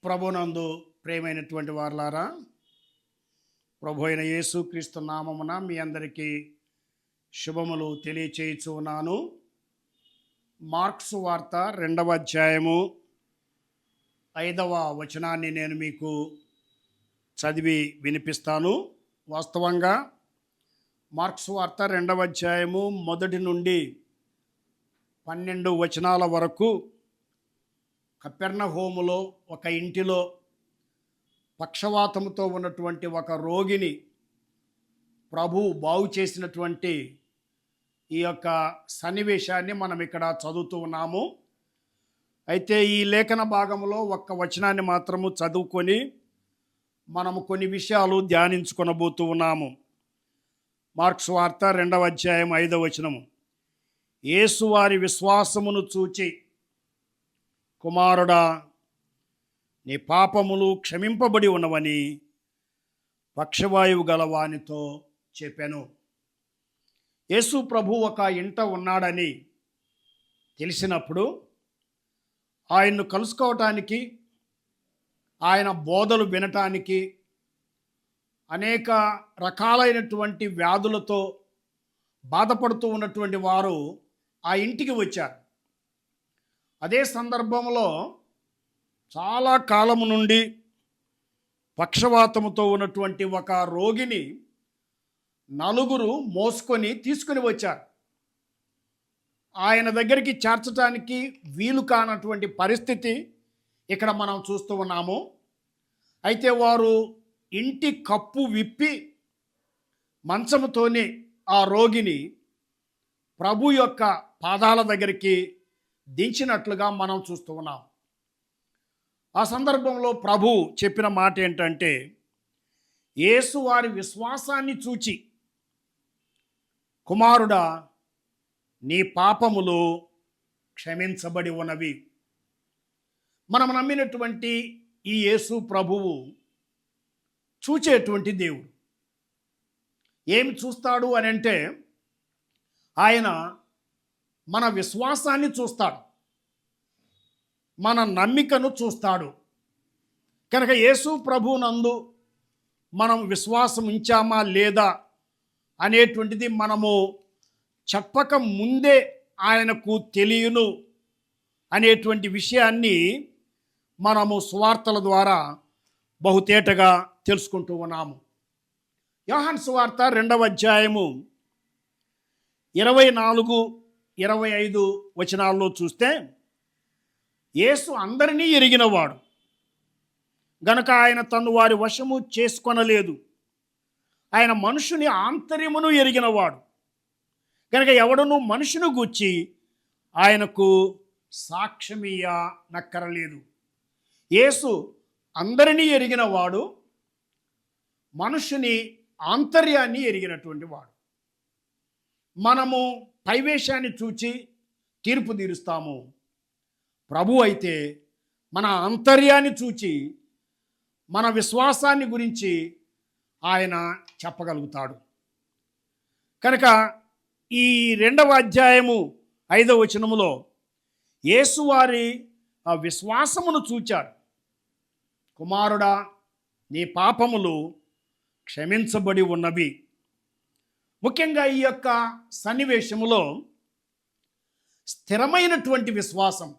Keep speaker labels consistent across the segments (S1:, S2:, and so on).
S1: ప్రభునందు ప్రేమైనటువంటి వారలారా, ప్రభు అయిన యేసుక్రీస్తు నామమున మీ అందరికీ శుభములు తెలియచేయచ్చు ఉన్నాను. మార్క్సు వార్త 2వ అధ్యాయము 5వ వచనాన్ని నేను మీకు చదివి వినిపిస్తాను. వాస్తవంగా మార్క్సు వార్త 2వ అధ్యాయము 1 నుండి 12 వచనాల వరకు కపెర్నహూములో ఒక ఇంటిలో పక్షవాతముతో ఉన్నటువంటి ఒక రోగిని ప్రభువు బాగు చేసినటువంటి ఈ యొక్క సన్నివేశాన్ని మనం ఇక్కడ చదువుతూ ఉన్నాము. అయితే ఈ లేఖన భాగంలో ఒక్క వచనాన్ని మాత్రము చదువుకొని మనము కొన్ని విషయాలు ధ్యానించుకొనబోతూ ఉన్నాము. మార్క్స్ వార్త 2వ అధ్యాయం 5వ వచనము. యేసు వారి విశ్వాసమును చూచి, కుమారుడా, నీ పాపములు క్షమింపబడి ఉన్నవని పక్షవాయువు గల వానితో చెప్పాను. యేసు ప్రభు ఒక ఇంట ఉన్నాడని తెలిసినప్పుడు ఆయన్ను కలుసుకోవటానికి, ఆయన బోధలు వినటానికి అనేక రకాలైనటువంటి వ్యాధులతో బాధపడుతూ ఉన్నటువంటి వారు ఆ ఇంటికి వచ్చారు. అదే సందర్భంలో చాలా కాలము నుండి పక్షవాతముతో ఉన్నటువంటి ఒక రోగిని నలుగురు మోసుకొని తీసుకొని వచ్చారు. ఆయన దగ్గరికి చేర్చడానికి వీలు కానటువంటి పరిస్థితి ఇక్కడ మనం చూస్తూ ఉన్నాము. అయితే వారు ఇంటి కప్పు విప్పి మంచముతోనే ఆ రోగిని ప్రభు యొక్క పాదాల దగ్గరికి దించినట్లుగా మనం చూస్తూ ఉన్నాం. ఆ సందర్భంలో ప్రభు చెప్పిన మాట ఏంటంటే, యేసు వారి విశ్వాసాన్ని చూచి, కుమారుడా, నీ పాపములు క్షమించబడి ఉన్నవి. మనం నమ్మినటువంటి ఈ యేసు ప్రభువు చూచేటువంటి దేవుడు. ఏమి చూస్తాడు అని అంటే, ఆయన మన విశ్వాసాన్ని చూస్తాడు, మన నమ్మికను చూస్తాడు. కనుక యేసు ప్రభువునందు మనం విశ్వాసం ఉంచామా లేదా అనేటువంటిది మనము చెప్పక ముందే ఆయనకు తెలియను అనేటువంటి విషయాన్ని మనము సువార్తల ద్వారా బహుతేటగా తెలుసుకుంటూ ఉన్నాము. యోహాను సువార్త 2వ అధ్యాయము 24, 25 వచనాల్లో చూస్తే, యేసు అందరినీ ఎరిగినవాడు గనుక ఆయన తను వారి వశము చేసుకొనలేదు. ఆయన మనుషుని ఆంతర్యమును ఎరిగినవాడు కనుక ఎవడను మనుషుని గూర్చి ఆయనకు సాక్ష్యమియ్య నక్కరలేదు. యేసు అందరినీ ఎరిగినవాడు, మనుషుని ఆంతర్యాన్ని ఎరిగినటువంటి వాడు. మనము పైవేశాన్ని చూచి తీర్పు తీరుస్తాము. ప్రభు అయితే మన ఆంతర్యాన్ని చూచి మన విశ్వాసాన్ని గురించి ఆయన చెప్పగలుగుతాడు. కనుక ఈ 2వ అధ్యాయము 5వ వచనములో యేసు వారి విశ్వాసమును చూచాడు. కుమారుడా, నీ పాపములు క్షమించబడి ఉన్నవి. ముఖ్యంగా ఈ యొక్క సన్నివేశములో స్థిరమైనటువంటి విశ్వాసం,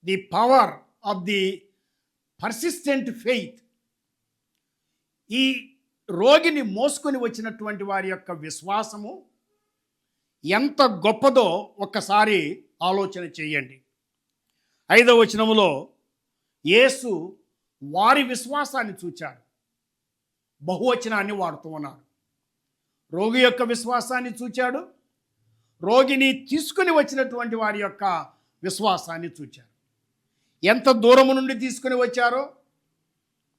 S1: the power of the persistent faith, ఈ రోగిని మోసుకొని వచ్చినటువంటి వారి యొక్క విశ్వాసము ఎంత గొప్పదో ఒక్కసారి ఆలోచన చేయండి. 5వ వచనములో యేసు వారి విశ్వాసాన్ని చూచాడు. బహువచనాన్ని వాడుతూ ఉన్నాడు. రోగి యొక్క విశ్వాసాన్ని చూచాడు, రోగిని తీసుకుని వచ్చినటువంటి వారి యొక్క విశ్వాసాన్ని చూచారు. ఎంత దూరము నుండి తీసుకుని వచ్చారో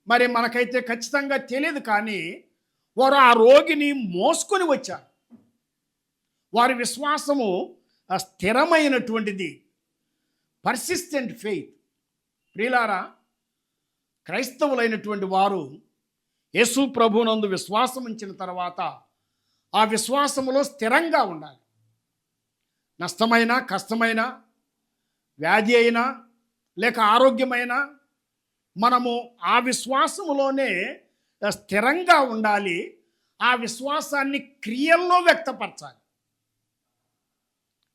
S1: మరి మనకైతే ఖచ్చితంగా తెలియదు, కానీ వారు ఆ రోగిని మోసుకొని వచ్చారు. వారి విశ్వాసము స్థిరమైనటువంటిది, పర్సిస్టెంట్ ఫెయిత్. ప్రియులారా, క్రైస్తవులైనటువంటి వారు యేసు ప్రభువునందు విశ్వాసం ఉంచిన తర్వాత ఆ విశ్వాసములో స్థిరంగా ఉండాలి. నష్టమైన, కష్టమైన, వ్యాధి అయినా లేక ఆరోగ్యమైన మనము ఆ విశ్వాసములోనే స్థిరంగా ఉండాలి. ఆ విశ్వాసాన్ని క్రియల్లో వ్యక్తపరచాలి.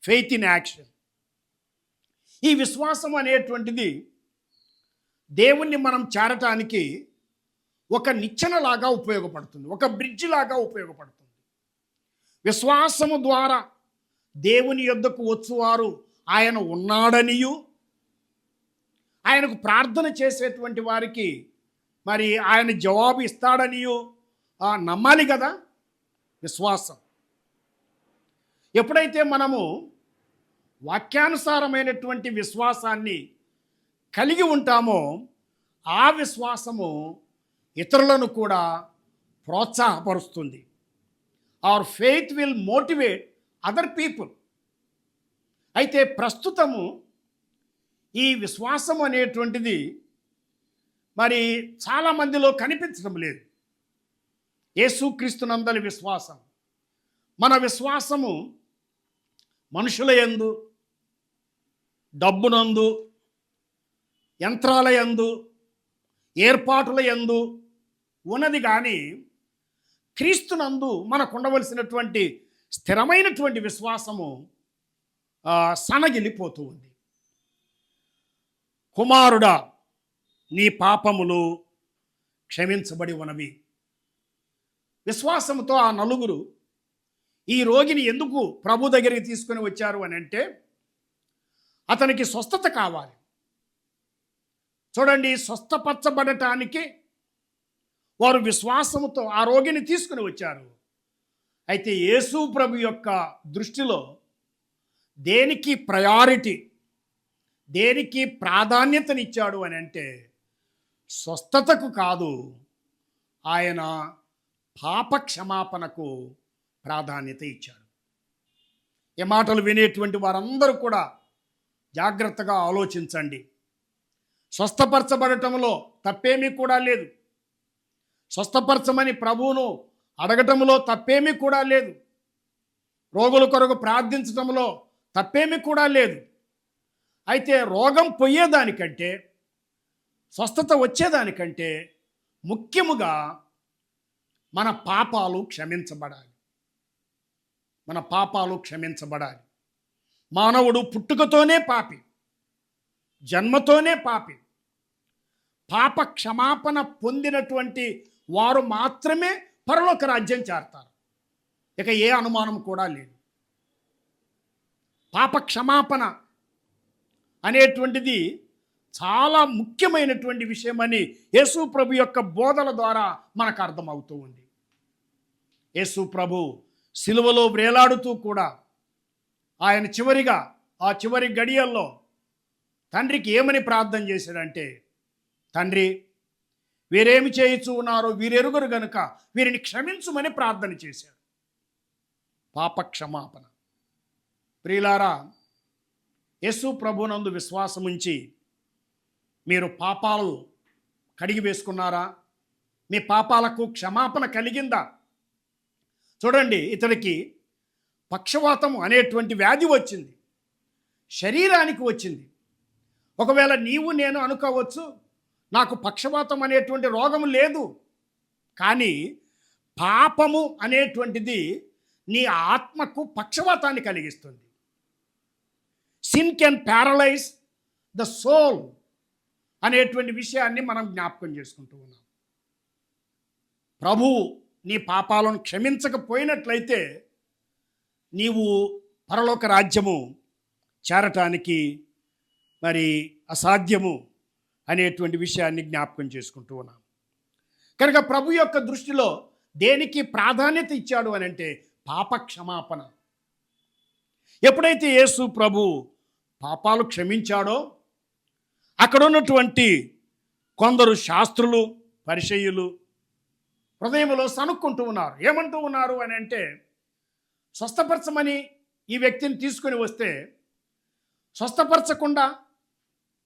S1: Faith in action. ఈ విశ్వాసం అనేటువంటిది దేవుణ్ణి మనం చేరటానికి ఒక నిచ్చెనలాగా ఉపయోగపడుతుంది, ఒక బ్రిడ్జ్ లాగా ఉపయోగపడుతుంది. విశ్వాసము ద్వారా దేవుని యొద్దకు వచ్చువారు ఆయన ఉన్నాడనియు, ఆయనకు ప్రార్థన చేసేటువంటి వారికి మరి ఆయన జవాబు ఇస్తాడనియు నమ్మాలి కదా. విశ్వాసం ఎప్పుడైతే మనము వాక్యానుసారమైనటువంటి విశ్వాసాన్ని కలిగి ఉంటామో, ఆ విశ్వాసము ఇతరులను కూడా ప్రోత్సాహపరుస్తుంది. Our faith will motivate other people. అయితే ప్రస్తుతము ఈ విశ్వాసం అనేటువంటిది మరి చాలామందిలో కనిపించడం లేదు. యేసుక్రీస్తునందలి విశ్వాసం, మన విశ్వాసము మనుషుల యందు, డబ్బునందు, యంత్రాల యందు, ఏర్పాటుల యందు ఉన్నది. కానీ క్రీస్తునందు మనకు ఉండవలసినటువంటి స్థిరమైనటువంటి విశ్వాసము సనగిలిపోతూ ఉంది. కుమారుడా, నీ పాపములు క్షమించబడి ఉన్నవి. విశ్వాసంతో ఆ నలుగురు ఈ రోగిని ఎందుకు ప్రభు దగ్గరికి తీసుకొని వచ్చారు అని అంటే, అతనికి స్వస్థత కావాలి. చూడండి, స్వస్థపరచబడటానికి వారు విశ్వాసముతో ఆ రోగిని తీసుకుని వచ్చారు. అయితే యేసు ప్రభు యొక్క దృష్టిలో దేనికి ప్రయారిటీ, దేనికి ప్రాధాన్యతనిచ్చాడు అని అంటే, స్వస్థతకు కాదు, ఆయన పాప క్షమాపణకు ప్రాధాన్యత ఇచ్చాడు. ఈ మాటలు వినేటువంటి వారందరూ కూడా జాగ్రత్తగా ఆలోచించండి. స్వస్థపరచబడటంలో తప్పేమీ కూడా లేదు. స్వస్థపరచమని ప్రభువును అడగటంలో తప్పేమీ కూడా లేదు. రోగుల కొరకు ప్రార్థించటంలో తప్పేమీ కూడా లేదు. అయితే రోగం పోయేదానికంటే, స్వస్థత వచ్చేదానికంటే ముఖ్యముగా మన పాపాలు క్షమించబడాలి. మన పాపాలు క్షమించబడాలి. మానవుడు పుట్టుకతోనే పాపి, జన్మతోనే పాపి. పాప క్షమాపణ పొందినటువంటి వారు మాత్రమే పరలోక రాజ్యం చేరతారు. ఇక ఏ అనుమానం కూడా లేదు. పాప క్షమాపణ అనేటువంటిది చాలా ముఖ్యమైనటువంటి విషయమని యేసు ప్రభు యొక్క బోధల ద్వారా మనకు అర్థమవుతూ ఉంది. యేసు ప్రభు సిలువలో వ్రేలాడుతూ కూడా ఆయన చివరిగా ఆ చివరి గడియల్లో తండ్రికి ఏమని ప్రార్థన చేశాడంటే, తండ్రి, వీరేమి చేయుచూ ఉన్నారో వీరెరుగరు గనుక వీరిని క్షమించుమని ప్రార్థన చేశాడు. పాప క్షమాపణ. ప్రియులారా, యేసు ప్రభునందు విశ్వాసముంచి మీరు పాపాలు కడిగి వేసుకున్నారా? మీ పాపాలకు క్షమాపణ కలిగిందా? చూడండి, ఇతడికి పక్షవాతం అనేటువంటి వ్యాధి వచ్చింది, శరీరానికి వచ్చింది. ఒకవేళ నీవు నేను అనుకోవచ్చు, నాకు పక్షవాతం అనేటువంటి రోగం లేదు. కానీ పాపము అనేటువంటిది నీ ఆత్మకు పక్షవాతాన్ని కలిగిస్తుంది. Sin can paralyse the soul అనేటువంటి విషయాన్ని మనం జ్ఞాపకం చేసుకుంటూ ఉన్నాం. ప్రభువు నీ పాపాలను క్షమించకపోయినట్లయితే నీవు పరలోక రాజ్యము చేరటానికి మరి అసాధ్యము అనేటువంటి విషయాన్ని జ్ఞాపకం చేసుకుంటూ ఉన్నాం. కనుక ప్రభు యొక్క దృష్టిలో దేనికి ప్రాధాన్యత ఇచ్చాడు అని అంటే పాప క్షమాపణ. ఎప్పుడైతే యేసు ప్రభు పాపాలు క్షమించాడో, అక్కడ ఉన్నటువంటి కొందరు శాస్త్రులు, పరిసయ్యులు హృదయంలో సనుక్కుంటూ ఉన్నారు. ఏమంటూ ఉన్నారు అని అంటే, స్వస్థపరచమని ఈ వ్యక్తిని తీసుకొని వస్తే స్వస్థపరచకుండా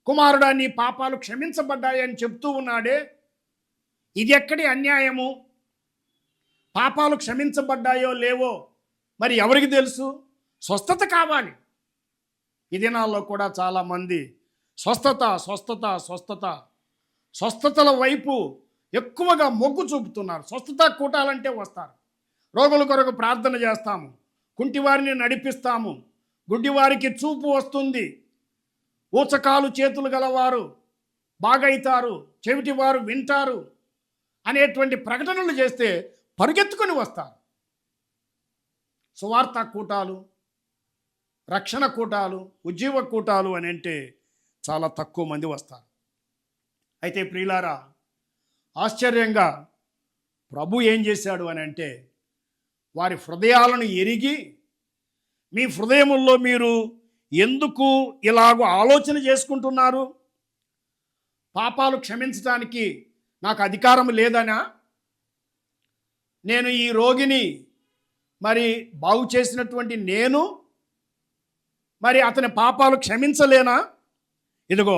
S1: కుమారుడా నీ పాపాలు క్షమించబడ్డాయని చెప్తూ ఉన్నాడే, ఇది ఎక్కడి అన్యాయము? పాపాలు క్షమించబడ్డాయో లేవో మరి ఎవరికి తెలుసు? స్వస్థత కావాలి. ఈ దినాల్లో కూడా చాలామంది స్వస్థత స్వస్థత స్వస్థత స్వస్థతల వైపు ఎక్కువగా మొగ్గు చూపుతున్నారు. స్వస్థత కూటాలంటే వస్తారు. రోగుల కొరకు ప్రార్థన చేస్తాము, కుంటివారిని నడిపిస్తాము, గుడ్డివారికి చూపు వస్తుంది, ఊచకాలు చేతులు గలవారు బాగైతారు, చెవిటివారు వింటారు అనేటువంటి ప్రకటనలు చేస్తే పరుగెత్తుకొని వస్తారు. సువార్త కూటాలు, రక్షణ కూటాలు, ఉజ్జీవ కూటాలు అని అంటే చాలా తక్కువ మంది వస్తారు. అయితే ప్రియులారా, ఆశ్చర్యంగా ప్రభు ఏం చేశాడు అని అంటే, వారి హృదయాలను ఎరిగి, మీ హృదయముల్లో మీరు ఎందుకు ఇలాగో ఆలోచన చేసుకుంటున్నారు? పాపాలు క్షమించడానికి నాకు అధికారం లేదనా? నేను ఈ రోగిని మరి బాగు చేసినటువంటి నేను మరి అతని పాపాలు క్షమించలేనా? ఇదిగో,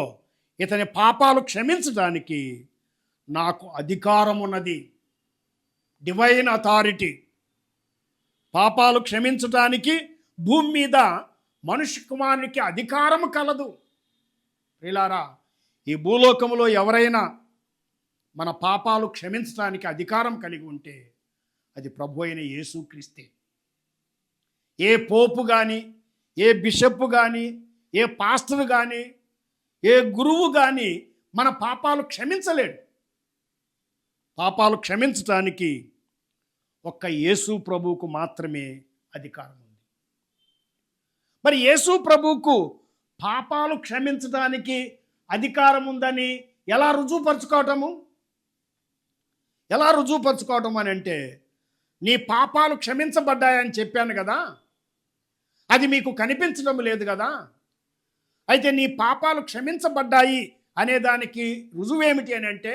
S1: ఇతని పాపాలు క్షమించడానికి నాకు అధికారం ఉన్నది, డివైన్ అథారిటీ. పాపాలు క్షమించడానికి భూమి మీద మనుష్య కుమారునికి అధికారం కలదు. ప్రియులారా, ఈ భూలోకంలో ఎవరైనా మన పాపాలు క్షమించడానికి అధికారం కలిగి ఉంటే అది ప్రభు అయిన యేసుక్రీస్తే. ఏ పోపు కానీ, ఏ బిషప్ కానీ, ఏ పాస్టర్ కానీ, ఏ గురువు కానీ మన పాపాలు క్షమించలేడు. పాపాలు క్షమించటానికి ఒక్క యేసు ప్రభువుకు మాత్రమే అధికారం ఉంది. మరి యేసు ప్రభువుకు పాపాలు క్షమించడానికి అధికారం ఉందని ఎలా రుజువుపరచుకోవటము? ఎలా రుజువుపరచుకోవటం అని అంటే, నీ పాపాలు క్షమించబడ్డాయని చెప్పాను కదా, అది మీకు కనిపించడం లేదు కదా. అయితే నీ పాపాలు క్షమించబడ్డాయి అనేదానికి రుజువేమిటి అని అంటే,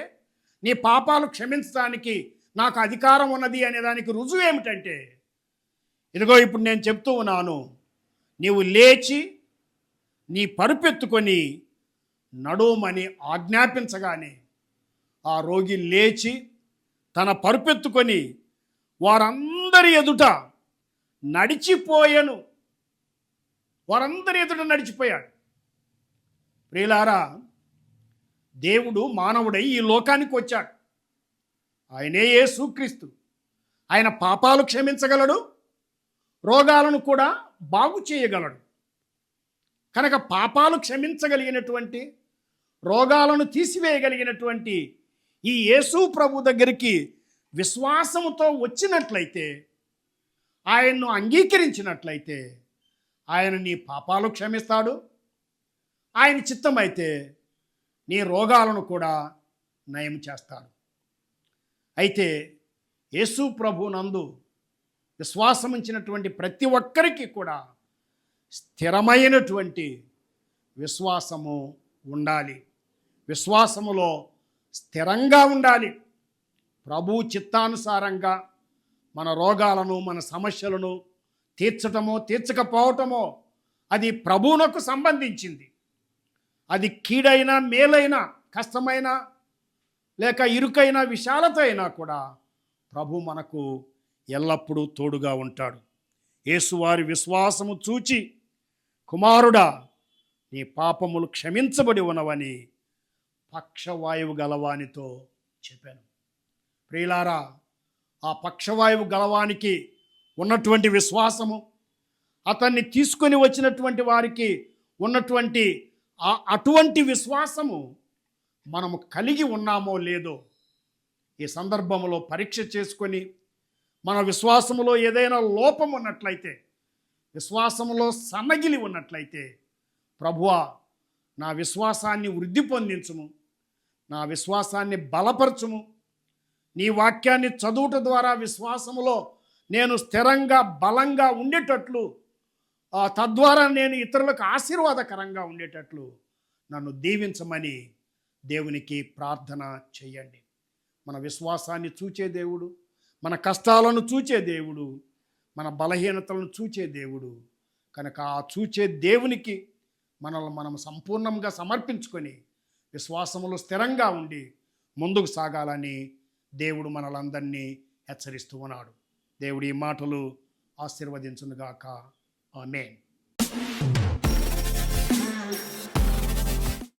S1: నీ పాపాలు క్షమించడానికి నాకు అధికారం ఉన్నది అనేదానికి రుజువు ఏమిటంటే, ఇదిగో ఇప్పుడు నేను చెప్తూ ఉన్నాను, నీవు లేచి నీ పరుపెత్తుకొని నడుమని ఆజ్ఞాపించగానే ఆ రోగి లేచి తన పరుపెత్తుకొని వారందరి ఎదుట నడిచిపోయాను. వారందరి ఎదుట నడిచిపోయాడు. ప్రియులారా, దేవుడు మానవుడై ఈ లోకానికి వచ్చాడు. ఆయనే యేసుక్రీస్తు. ఆయన పాపాలు క్షమించగలడు, రోగాలను కూడా బాగు చేయగలడు. కనుక పాపాలు క్షమించగలిగినటువంటి, రోగాలను తీసివేయగలిగినటువంటి ఈ యేసు ప్రభు దగ్గరికి విశ్వాసముతో వచ్చినట్లయితే, ఆయన్ను అంగీకరించినట్లయితే ఆయన నీ పాపాలు క్షమిస్తాడు. ఆయన చిత్తమైతే నీ రోగాలను కూడా నయం చేస్తాడు. అయితే యేసు ప్రభు నందు విశ్వాసం ఉంచినటువంటి ప్రతి ఒక్కరికి కూడా స్థిరమైనటువంటి విశ్వాసము ఉండాలి. విశ్వాసములో స్థిరంగా ఉండాలి. ప్రభు చిత్తానుసారంగా మన రోగాలను, మన సమస్యలను తీర్చటమో తీర్చకపోవటమో అది ప్రభువునకు సంబంధించింది. అది కీడైనా మేలైనా, కష్టమైనా లేక ఇరుకైన విశాలత అయినా కూడా ప్రభు మనకు ఎల్లప్పుడూ తోడుగా ఉంటాడు. యేసువారి విశ్వాసము చూచి, కుమారుడా నీ పాపములు క్షమించబడి ఉన్నవని పక్షవాయువు గలవానితో చెప్పాను. ప్రియులారా, ఆ పక్షవాయువు గలవానికి ఉన్నటువంటి విశ్వాసము, అతన్ని తీసుకొని వచ్చినటువంటి వారికి ఉన్నటువంటి అటువంటి విశ్వాసము మనము కలిగి ఉన్నామో లేదో ఈ సందర్భంలో పరీక్ష చేసుకొని, మన విశ్వాసములో ఏదైనా లోపం ఉన్నట్లయితే, విశ్వాసములో సన్నగిలి ఉన్నట్లయితే, ప్రభువా నా విశ్వాసాన్ని వృద్ధి పొందించుము, నా విశ్వాసాన్ని బలపరచుము, నీ వాక్యాన్ని చదువుట ద్వారా విశ్వాసములో నేను స్థిరంగా బలంగా ఉండేటట్లు, తద్వారా నేను ఇతరులకు ఆశీర్వాదకరంగా ఉండేటట్లు నన్ను దీవించమని దేవునికి ప్రార్థన చేయండి. మన విశ్వాసాన్ని చూచే దేవుడు, మన కష్టాలను చూచే దేవుడు, మన బలహీనతలను చూచే దేవుడు. కనుక ఆ చూచే దేవునికి మనల్ని మనం సంపూర్ణంగా సమర్పించుకొని విశ్వాసములో స్థిరంగా ఉండి ముందుకు సాగాలని దేవుడు మనలందరినీ హెచ్చరిస్తూ ఉన్నాడు. దేవుడి ఈ మాటలు ఆశీర్వదించునుగాక. ఆమేన్.